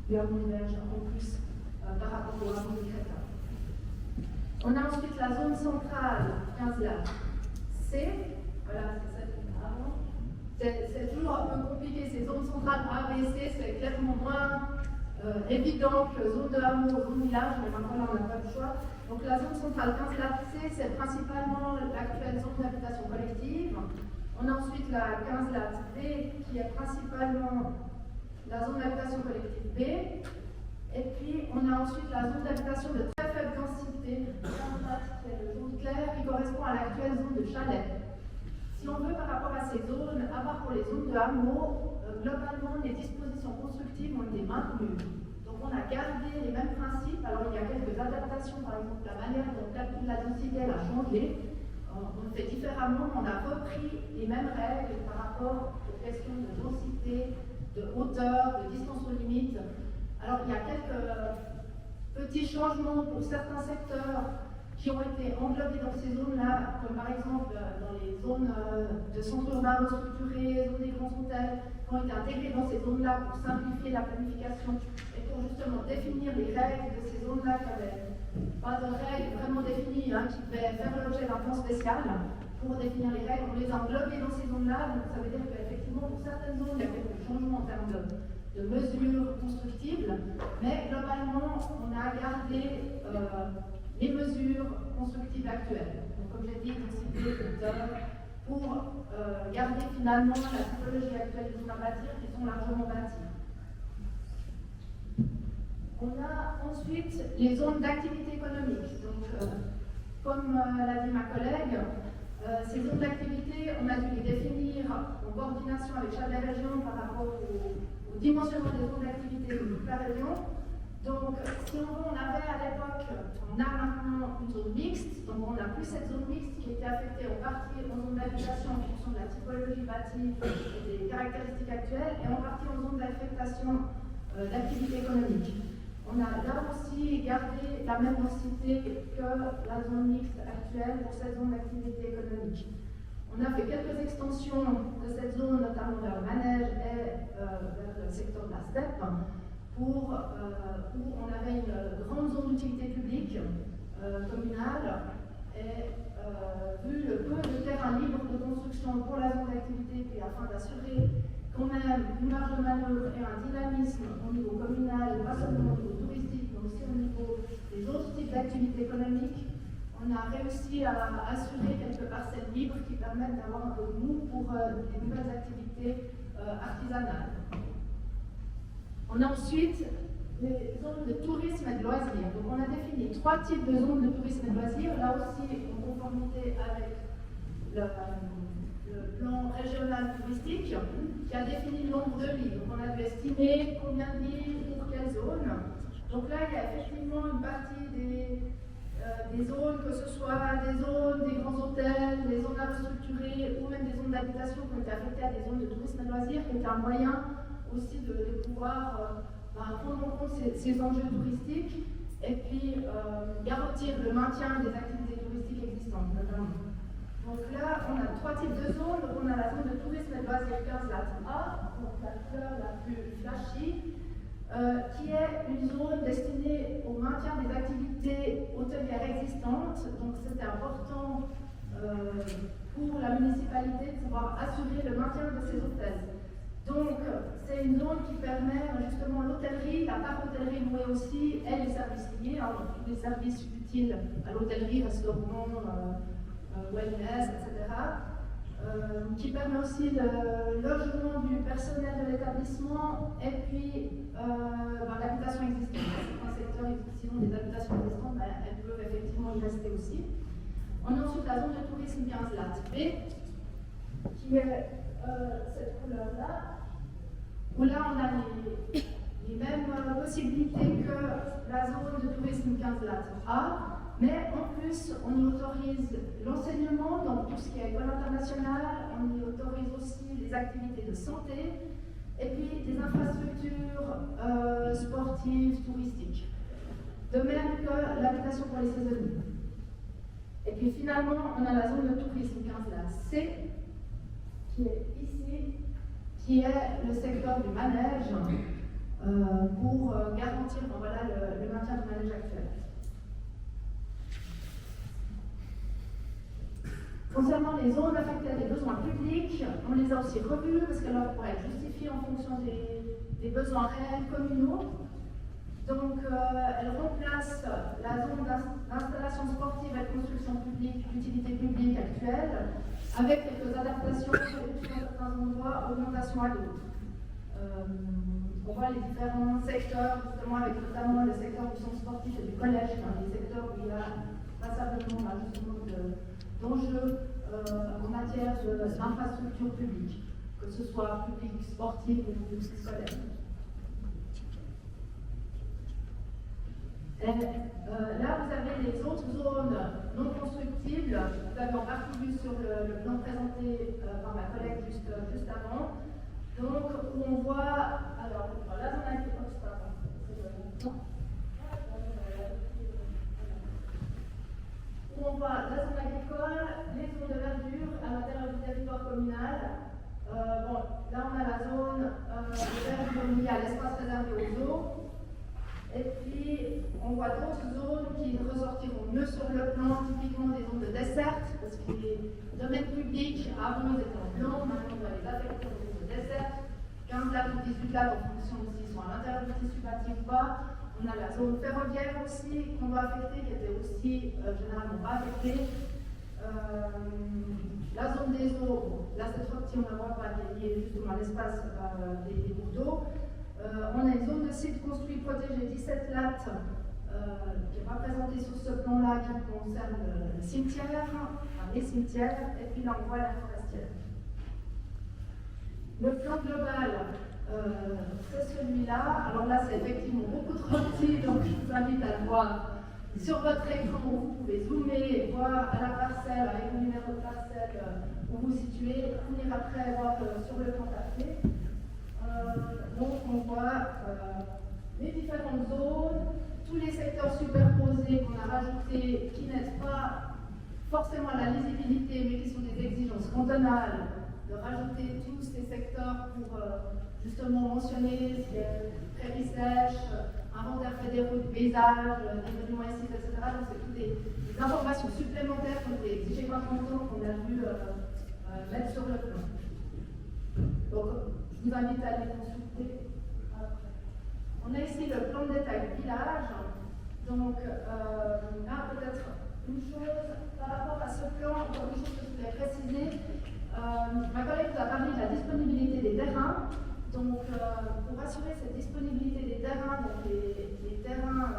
du hameau de Verge en plus par rapport au hameau de Créta. On a ensuite la zone centrale, 15 là, C, voilà, c'est celle qu'on a avant. C'est toujours un peu compliqué, ces zones centrales A, B, C, c'est clairement moins évident que zone de hameau, zone village, mais maintenant là on n'a pas le choix. Donc la zone centrale 15 là, C, c'est principalement l'actuelle zone d'habitation collective. On a ensuite la 15 lat B, qui est principalement la zone d'habitation collective B. Et puis, on a ensuite la zone d'habitation de très faible densité, 15 lat, qui est le jaune clair, qui correspond à l'actuelle zone de chalet. Si on veut, par rapport à ces zones, à part pour les zones de hameaux, globalement, les dispositions constructives ont été maintenues. Donc, on a gardé les mêmes principes. Alors, il y a quelques adaptations, par exemple, la manière dont on calcule la densité, elle a changé. On le fait différemment, on a repris les mêmes règles par rapport aux questions de densité, de hauteur, de distance aux limites. Alors, il y a quelques petits changements pour certains secteurs qui ont été englobés dans ces zones-là, comme par exemple dans les zones de centres urbains restructurés, zones des grands hôtels, qui ont été intégrés dans ces zones-là pour simplifier la planification et pour justement définir les règles de ces zones-là qui n'avaient pas de règles vraiment définies, qui devaient faire l'objet d'un plan spécial pour définir les règles. On les a englobées dans ces zones-là, donc ça veut dire qu'effectivement pour certaines zones, il y a quelques changements en termes de mesures constructibles, mais globalement, on a gardé les mesures constructives actuelles. Donc, comme j'ai dit, densité, hauteur, pour garder finalement la typologie actuelle des zones à bâtir qui sont largement bâties. On a ensuite les zones d'activité économique. Donc, comme l'a dit ma collègue, ces zones d'activité, on a dû les définir en coordination avec chaque région par rapport au dimensionnement des zones d'activité de toute la région. Donc, si on avait à l'époque, on a maintenant une zone mixte, donc on n'a plus cette zone mixte qui était affectée en partie en zone d'habitation en fonction de la typologie bâtie et des caractéristiques actuelles, et en partie en zone d'affectation d'activité économique. On a là aussi gardé la même densité que la zone mixte actuelle pour cette zone d'activité économique. On a fait quelques extensions de cette zone, notamment vers le manège et vers le secteur de la steppe, où on avait une grande zone d'utilité publique communale, et vu le peu de terrain libre de construction pour la zone d'activité, et afin d'assurer quand même une marge de manœuvre et un dynamisme au niveau communal, pas seulement au niveau touristique, mais aussi au niveau des autres types d'activités économiques, on a réussi à assurer quelques parcelles libres qui permettent d'avoir un peu de mou pour les nouvelles activités artisanales. On a ensuite les zones de tourisme et de loisirs. Donc on a défini 3 types de zones de tourisme et de loisirs, là aussi en conformité avec le plan régional touristique qui a défini le nombre de lits. Donc on a dû estimer combien de lits pour quelle zone. Donc là il y a effectivement une partie des zones, que ce soit des zones des grands hôtels, des zones à restructurer ou même des zones d'habitation qui ont été affectées à des zones de tourisme et de loisirs, qui étaient un moyen aussi de pouvoir prendre en compte ces enjeux touristiques et puis garantir le maintien des activités touristiques existantes notamment. Donc là, on a 3 types de zones. Donc on a la zone de tourisme et de loisirs 15 lat A, donc la couleur la plus flashy, qui est une zone destinée au maintien des activités hôtelières existantes. Donc c'était important pour la municipalité de pouvoir assurer le maintien de ces hôtels. Donc, c'est une zone qui permet justement l'hôtellerie, la part hôtellerie louée aussi, et les services liés, alors tous les services utiles à l'hôtellerie, restaurant, wellness, etc. Qui permet aussi le logement du personnel de l'établissement et puis l'habitation existante. Dans un secteur, sinon des habitations existantes, elles peuvent effectivement y rester aussi. On a ensuite la zone de tourisme 15 lat B, qui est cette couleur-là, où là on a les mêmes possibilités que la zone de tourisme 15 lat A, mais en plus on y autorise l'enseignement, donc tout ce qui est école internationale, on y autorise aussi les activités de santé, et puis des infrastructures sportives, touristiques. De même que l'habitation pour les saisonniers. Et puis finalement, on a la zone de tourisme 15 lat C, qui est ici, qui est le secteur du manège pour garantir le maintien du manège actuel. Concernant les zones affectées à des besoins publics, on les a aussi revues parce qu'elles pourraient être justifiées en fonction des besoins réels communaux. Donc, elle remplace la zone d'installation sportive et de construction publique d'utilité publique actuelle avec quelques adaptations, réduction à certains endroits, augmentation à d'autres. On voit les différents secteurs, justement, avec notamment le secteur du centre sportif et du collège, les secteurs où il y a passablement justement d'enjeux en matière d'infrastructures publiques, que ce soit public, sportif ou scolaire. Là, vous avez les autres zones non constructibles. Vous avez en partie vu sur le plan présenté par ma collègue juste avant. Donc, où on voit, alors, la zone agricole, où on voit la zone agricole, les zones de verdure à l'intérieur du territoire communal. Bon, là, on a la zone de verdure où il y a l'espace réservé aux eaux. Et puis, on voit d'autres zones qui ressortiront mieux sur le plan, typiquement des zones de desserte, parce que les domaines publics, avant, ils étaient en blanc, maintenant, on va les affecter aux zones de desserte. 15 lattes ou 18 lattes, en fonction de s'ils sont à l'intérieur du tissu bâti ou pas. On a la zone ferroviaire aussi, qu'on doit affecter, qui était aussi généralement pas affectée. La zone des eaux, là, cette fois-ci, on ne la voit pas, qui est liée justement à l'espace des cours d'eau. On a une zone de site construit protégé 17 lattes qui n'est pas présentée sur ce plan-là, qui concerne le cimetière, les cimetières, et puis là on voit la forestière. Le plan global, c'est celui-là. Alors là, c'est effectivement beaucoup trop petit, donc je vous invite à le voir sur votre écran où vous pouvez zoomer et voir à la parcelle, avec le numéro de parcelle où vous vous situez, venir après voir sur le plan papier. Donc on voit les différentes zones, tous les secteurs superposés qu'on a rajoutés qui n'aident pas forcément à la lisibilité mais qui sont des exigences cantonales, de rajouter tous ces secteurs pour justement mentionner s'il y a prairies sèches, inventaire fédéraux du paysage, des monuments ici, etc. Donc c'est toutes des informations supplémentaires qu'on est exigées par canton qu'on a dû mettre sur le plan. Donc, je vous invite à les consulter après. On a ici le plan de détail du village. Donc, là, peut-être une chose par rapport à ce plan, encore une chose que je voulais préciser. Ma collègue vous a parlé de la disponibilité des terrains. Donc, pour assurer cette disponibilité des terrains, donc les terrains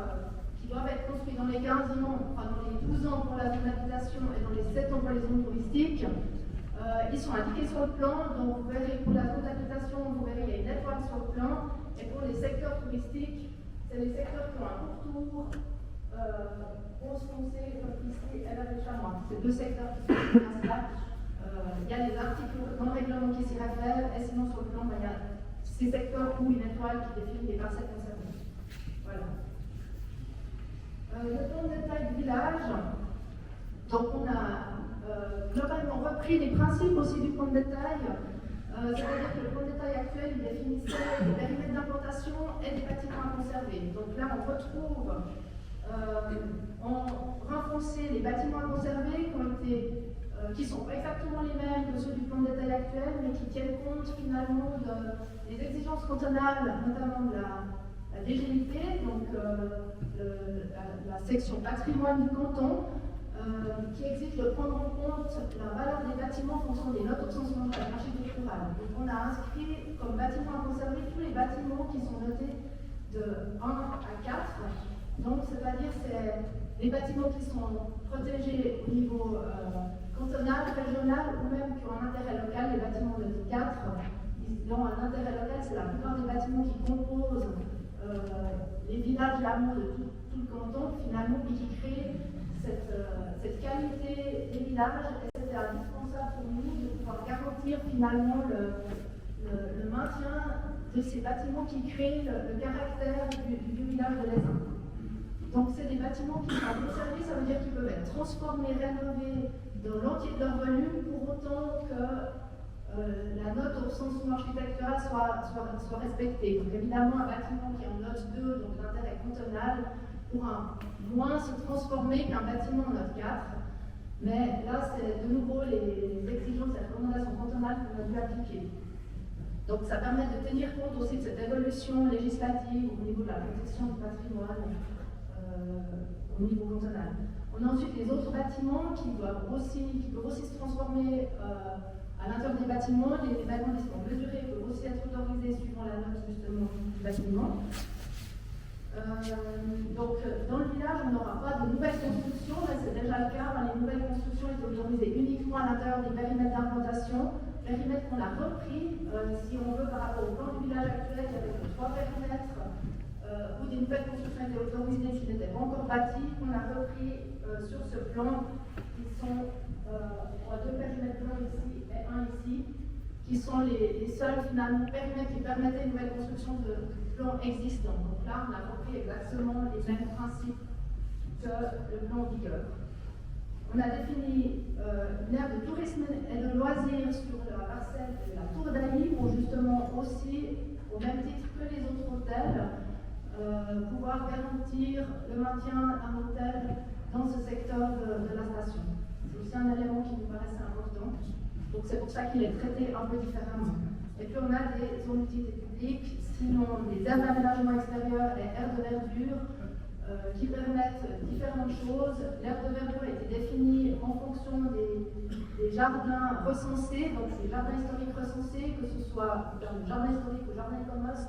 qui doivent être construits dans les 15 ans, enfin dans les 12 ans pour la zone d'habitation et dans les 7 ans pour les zones touristiques, ils sont indiqués sur le plan. Donc, vous verrez pour la zone d'habitation, vous verrez il y a une étoile sur le plan. Et pour les secteurs touristiques, c'est les secteurs qui ont un pourtour rose foncé, comme ici, et avec chamois. C'est deux secteurs qui sont là. Il y a des articles dans le règlement qui s'y réfèrent, et sinon sur le plan, il y a ces secteurs où une étoile qui définit les parcelles concernées. Voilà. Le plan de détail du village. Donc on a globalement repris les principes aussi du plan de détail. C'est-à-dire que le plan de détail actuel, il définissait les périmètres d'implantation et des bâtiments à conserver. Donc là, on retrouve en renforcer les bâtiments à conserver qui sont pas exactement les mêmes que ceux du plan de détail actuel, mais qui tiennent compte finalement des exigences cantonales, notamment de la DGIP, donc la section patrimoine du canton, qui exige de prendre en compte la valeur des bâtiments en fonction des notes au sens architectural. Donc on a inscrit comme bâtiments à conserver tous les bâtiments qui sont notés de 1 à 4. Donc c'est-à-dire c'est les bâtiments qui sont protégés au niveau cantonal, régional ou même qui ont un intérêt local. Les bâtiments de 4, ils ont un intérêt local, c'est la plupart des bâtiments qui composent les villages hameaux de tout le canton finalement et qui créent cette qualité des villages, et c'était indispensable pour nous de pouvoir garantir finalement le maintien de ces bâtiments qui créent le caractère du village de l'Aisin. Donc c'est des bâtiments qui sont conservés, ça veut dire qu'ils peuvent être transformés, rénovés dans l'entier de leur volume, pour autant que la note au sens architectural soit respectée. Donc évidemment un bâtiment qui est en note 2, donc d'intérêt cantonal, pourra moins se transformer qu'un bâtiment en note 4. Mais là, c'est de nouveau les exigences et recommandations cantonales qu'on a dû appliquer. Donc ça permet de tenir compte aussi de cette évolution législative au niveau de la protection du patrimoine au niveau cantonal. On a ensuite les autres bâtiments qui peuvent aussi se transformer à l'intérieur des bâtiments. Les agrandissements mesurés peuvent aussi être autorisés suivant la note justement du bâtiment. Donc, dans le village, on n'aura pas de nouvelles constructions, mais c'est déjà le cas. Les nouvelles constructions sont autorisées uniquement à l'intérieur des périmètres d'implantation, périmètres qu'on a repris, si on veut, par rapport au plan du village actuel, il y avait 3 périmètres où des nouvelles constructions étaient autorisées qui n'étaient pas encore bâties, qu'on a repris sur ce plan, qui sont 2 périmètres blancs ici et un ici, qui sont les seuls finalement périmètres qui permettaient une nouvelle construction de plans existants. Donc là, on a repris exactement les mêmes principes que le plan en vigueur. On a défini une aire de tourisme et de loisirs sur la parcelle de la Tour d'Ailly pour justement aussi, au même titre que les autres hôtels, pouvoir garantir le maintien d'un hôtel dans ce secteur de la station. C'est aussi un élément qui nous paraissait important. Donc c'est pour ça qu'il est traité un peu différemment. Et puis on a des zones d'utilité publique, sinon des aires d'aménagement extérieur et aires de verdure qui permettent différentes choses. L'aire de verdure a été définie en fonction des jardins recensés, donc des jardins historiques recensés, que ce soit le jardin historique ou le jardin commerce,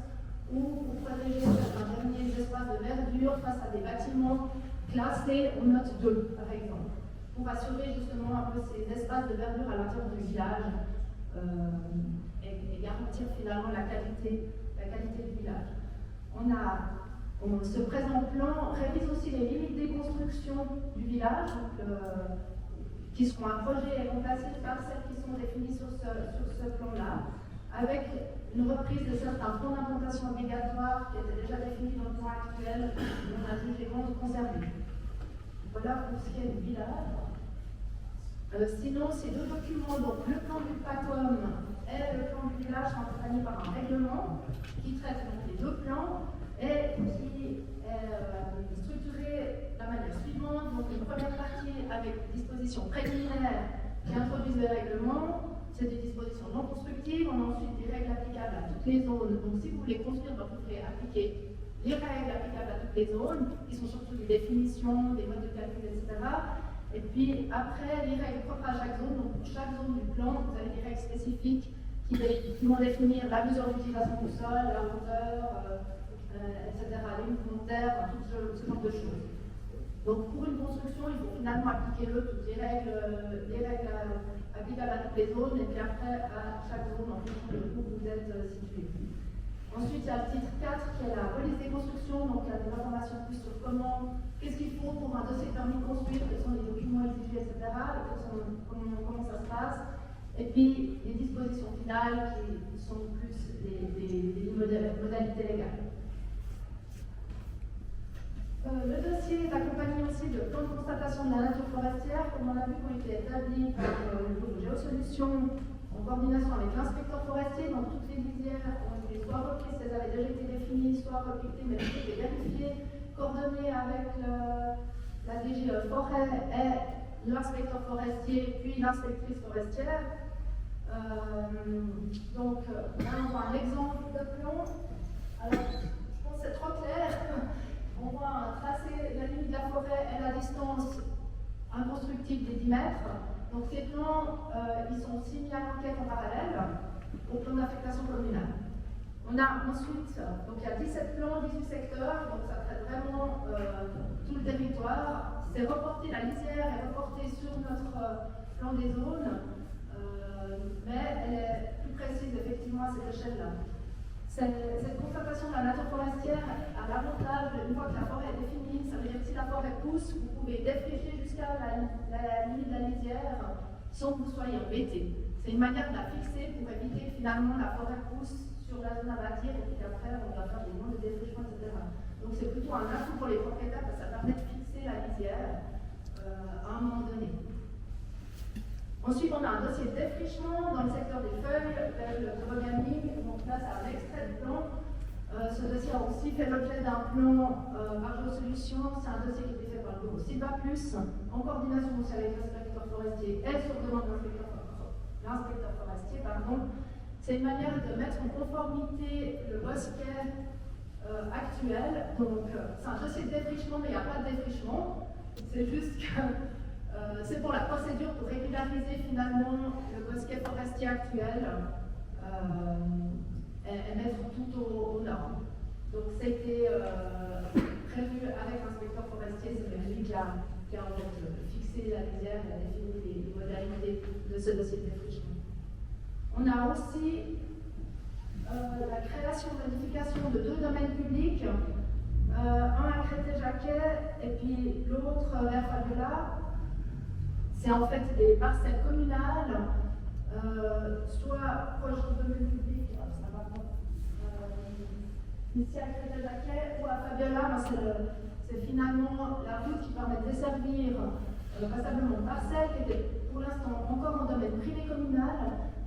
ou pour protéger certains derniers espaces de verdure face à des bâtiments classés en note 2, par exemple, pour assurer justement un peu ces espaces de verdure à l'intérieur du village et garantir finalement la qualité du village. Ce présent plan révise aussi les limites des constructions du village, qui seront approchées et remplacées par celles qui sont définies sur ce plan-là, avec une reprise de certains plans d'implantation obligatoires qui étaient déjà définis dans le plan actuel, et on a jugé bon de conserver. Voilà pour ce qui est du village. Sinon, ces 2 documents, donc le plan du PACOM et le plan du village, sont accompagnés par un règlement qui traite donc les 2 plans et qui est structuré de la manière suivante. Donc, une première partie avec des dispositions préliminaires qui introduisent les règlements. C'est des dispositions non constructives. On a ensuite des règles applicables à toutes les zones. Donc, si vous voulez construire, vous pouvez appliquer les règles applicables à toutes les zones, qui sont surtout des définitions, des modes de calcul, etc. Et puis après, les règles propres à chaque zone. Donc, pour chaque zone du plan, vous avez des règles spécifiques qui vont définir la mesure d'utilisation du sol, la hauteur, etc., les lignes volontaires, tout ce genre de choses. Donc pour une construction, il faut finalement appliquer toutes les règles applicables à toutes les zones, et puis après à chaque zone en fonction de où vous êtes situé. Ensuite, il y a le titre 4 qui est la police des constructions, donc il y a des informations plus sur qu'est-ce qu'il faut pour un dossier de permis de construire, quels sont les documents exigés, etc., comment ça se passe. Et puis les dispositions finales qui sont plus des modalités légales. Le dossier est accompagné aussi de plans de constatation de la nature forestière, comme on a vu, qui ont été établis par le groupe Géosolutions en coordination avec l'inspecteur forestier. Donc toutes les lisières ont été soit reprises, elles avaient déjà été définies, soit repiquées, mais elles ont été vérifiées, coordonnées avec la DG Forêt et l'inspecteur forestier, puis l'inspectrice forestière. Donc là on voit un exemple de plan. Alors je pense que c'est trop clair. On voit tracer la limite de la forêt et la distance inconstructible des 10 mètres. Donc ces plans, ils sont aussi mis à l'enquête en parallèle au plan d'affectation communale. On a ensuite, donc il y a 17 plans, 18 secteurs, donc ça traite vraiment tout le territoire. C'est reporté, la lisière est reportée sur notre plan des zones, mais elle est plus précise effectivement à cette échelle-là. Cette constatation de la nature forestière a l'avantage, une fois que la forêt est définie, ça veut dire que si la forêt pousse, vous pouvez défricher jusqu'à la limite de la lisière sans que vous soyez embêté. C'est une manière de la fixer pour éviter que finalement la forêt pousse sur la zone à bâtir et puis qu'après on doit faire des monts de défrichement, etc. Donc c'est plutôt un atout pour les propriétaires parce que ça permet de fixer la lisière à un moment donné. Ensuite, on a un dossier de défrichement dans le secteur des feuilles, le programming. Donc là, c'est un extrait du plan. Ce dossier a aussi fait l'objet d'un plan par Géosolutions. C'est un dossier qui a été fait par le bureau Silva Plus, en coordination aussi avec l'inspecteur forestier est sur demande de l'inspecteur forestier, c'est une manière de mettre en conformité le bosquet actuel. Donc, c'est un dossier de défrichement, mais il n'y a pas de défrichement. C'est juste que c'est pour la procédure pour régulariser finalement le bosquet forestier actuel et mettre tout aux normes. Donc, c'était prévu avec l'inspecteur forestier, c'est lui qui a en fait fixé la lisière et a défini les modalités de ce dossier de défrichement. On a aussi la création et modification de 2 domaines publics, un à Crété-Jacquet et puis l'autre vers Fabiola. C'est en fait des parcelles communales, soit proches du domaine public, ça va pas, ici à Crété-Jacquet ou à Fabiola, c'est finalement la route qui permet de desservir passablement de parcelles qui étaient pour l'instant encore en domaine privé communal.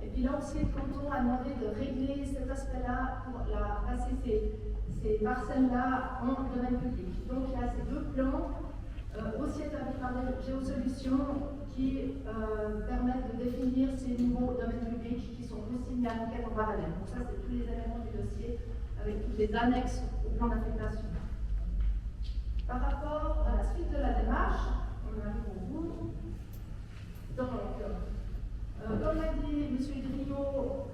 Et puis là aussi, le canton a demandé de régler cet aspect-là pour passer ces parcelles-là en domaine public. Donc il y a ces 2 plans, aussi établis par des géosolutions, qui permettent de définir ces nouveaux domaines publics qui sont aussi mis à l'enquête en parallèle. Donc ça, c'est tous les éléments du dossier avec toutes les annexes au plan d'affectation. Par rapport à la suite de la démarche, on arrive au bout. Donc, comme l'a dit M. Driot,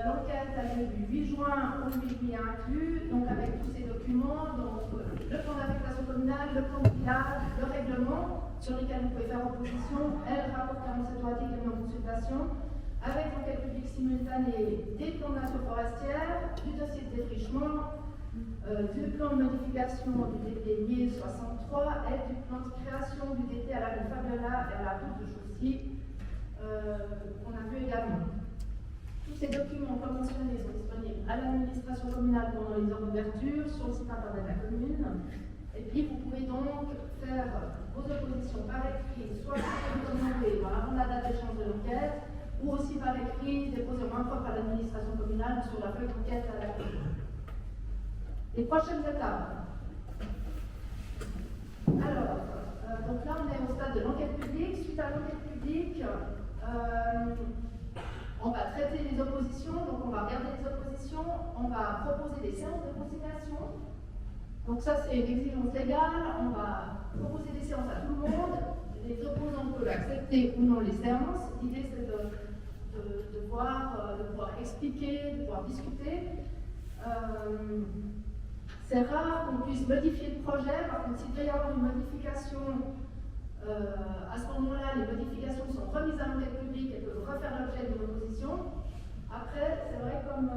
l'enquête a lieu du 8 juin au 8 juillet inclus, donc avec tous ces documents, donc le plan d'affectation communale, le plan de village, le règlement sur lesquels vous pouvez faire opposition, et le rapport 47 OAT qui est mis en consultation, avec l'enquête publique simultanée des plans d'action forestière, du dossier de défrichement, du plan de modification du DT 1063 et du plan de création du DT à la rue Fabiola et à la route de Chaussy, qu'on a vu également. Tous ces documents, comme mentionnés, sont disponibles à l'administration communale pendant les heures d'ouverture sur le site internet de la commune. Et puis, vous pouvez donc faire vos oppositions par écrit, soit vous demandez avant la date d'échange de l'enquête, ou aussi par écrit, déposer main propre à l'administration communale sur la feuille d'enquête à la commune. Les prochaines étapes. Alors, donc là, on est au stade de l'enquête publique. Suite à l'enquête publique, on va traiter les oppositions, donc on va regarder les oppositions, on va proposer des séances de conciliation. Donc ça, c'est une exigence légale, on va proposer des séances à tout le monde. Les opposants peuvent accepter ou non les séances. L'idée, c'est de pouvoir expliquer, de pouvoir discuter. C'est rare qu'on puisse modifier le projet. Par contre, s'il doit y avoir une modification, à ce moment-là, les modifications sont remises à l'enquête publique et peuvent refaire l'objet d'une opposition. Après, c'est vrai, comme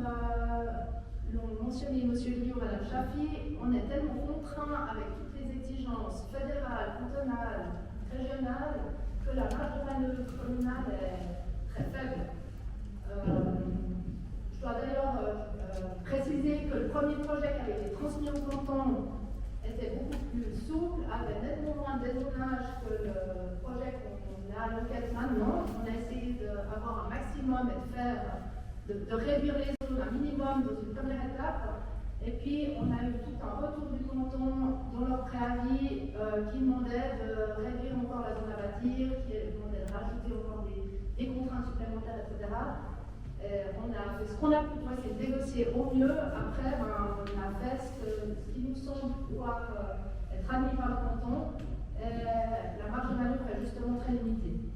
l'ont mentionné M. Liu, Mme Chafi, on est tellement contraint avec toutes les exigences fédérales, cantonales, régionales, que la marge de manœuvre communale est très faible. Je dois d'ailleurs préciser que le premier projet qui avait été transmis au canton était beaucoup plus souple, avait nettement moins de dézonage que le projet qu'on a à l'enquête maintenant. On a essayé d'avoir un maximum et de réduire les zones un minimum dans une première étape. Et puis, on a eu tout un retour du canton dans leur préavis qui demandait de réduire encore la zone à bâtir, qui demandait de rajouter encore des contraintes supplémentaires, etc. On a fait ce qu'on a pu pour essayer de négocier au mieux. Après, on a fait ce qui nous semble pouvoir être admis par le canton. La marge de manœuvre est justement très limitée.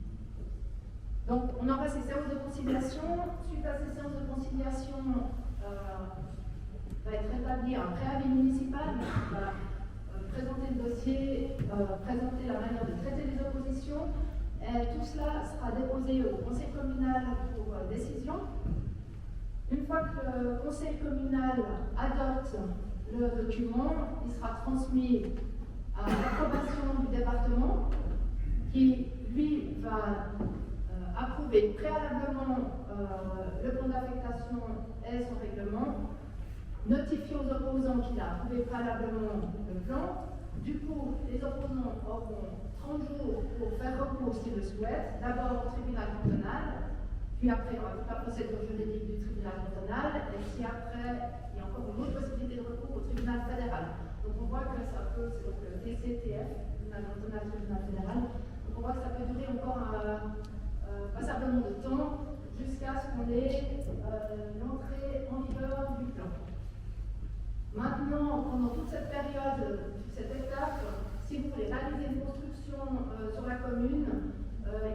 Donc, on aura ces séances de conciliation. Suite à ces séances de conciliation, va être établi un préavis municipal qui va présenter le dossier, présenter la manière de traiter les oppositions. Et tout cela sera déposé au conseil communal pour décision. Une fois que le conseil communal adopte le document, il sera transmis à l'approbation du département qui, lui, va approuver préalablement le plan d'affectation et son règlement, notifier aux opposants qu'il a approuvé préalablement le plan. Du coup, les opposants auront 30 jours pour faire recours s'ils le souhaitent, d'abord au tribunal cantonal, puis après il y aura toute la procédure juridique du tribunal cantonal, et si après il y a encore une autre possibilité de recours au tribunal fédéral. Donc on voit que ça peut, c'est donc le TCTF, tribunal cantonal, tribunal fédéral, Donc on voit que ça peut durer encore un certain nombre de temps jusqu'à ce qu'on ait l'entrée en vigueur du plan. Maintenant, pendant toute cette période, cette étape, si vous voulez réaliser une construction sur la commune,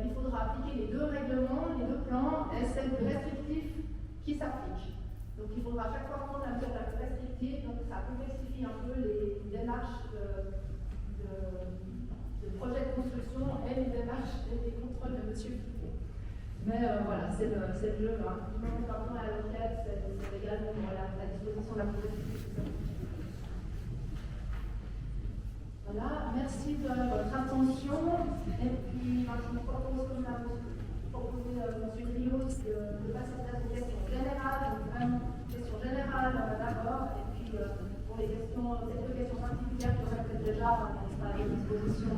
il faudra appliquer les deux règlements, les deux plans, SL restrictifs qui s'appliquent. Donc il faudra à chaque fois prendre la mesure la plus restrictive, donc ça complexifie un peu les démarches de projet de construction et les démarches et les contrôles de monsieur Foucault. Mais voilà, c'est le jeu. Hein. Du moment qu'on à la requête, c'est également la disposition de la protection. Voilà, merci de votre attention. Et puis, je vous propose, comme l'a proposé M. Grillo, de passer à une question générale, donc vraiment question générale d'abord, et puis pour les questions, quelques questions particulières qui auraient peut-être déjà à disposition.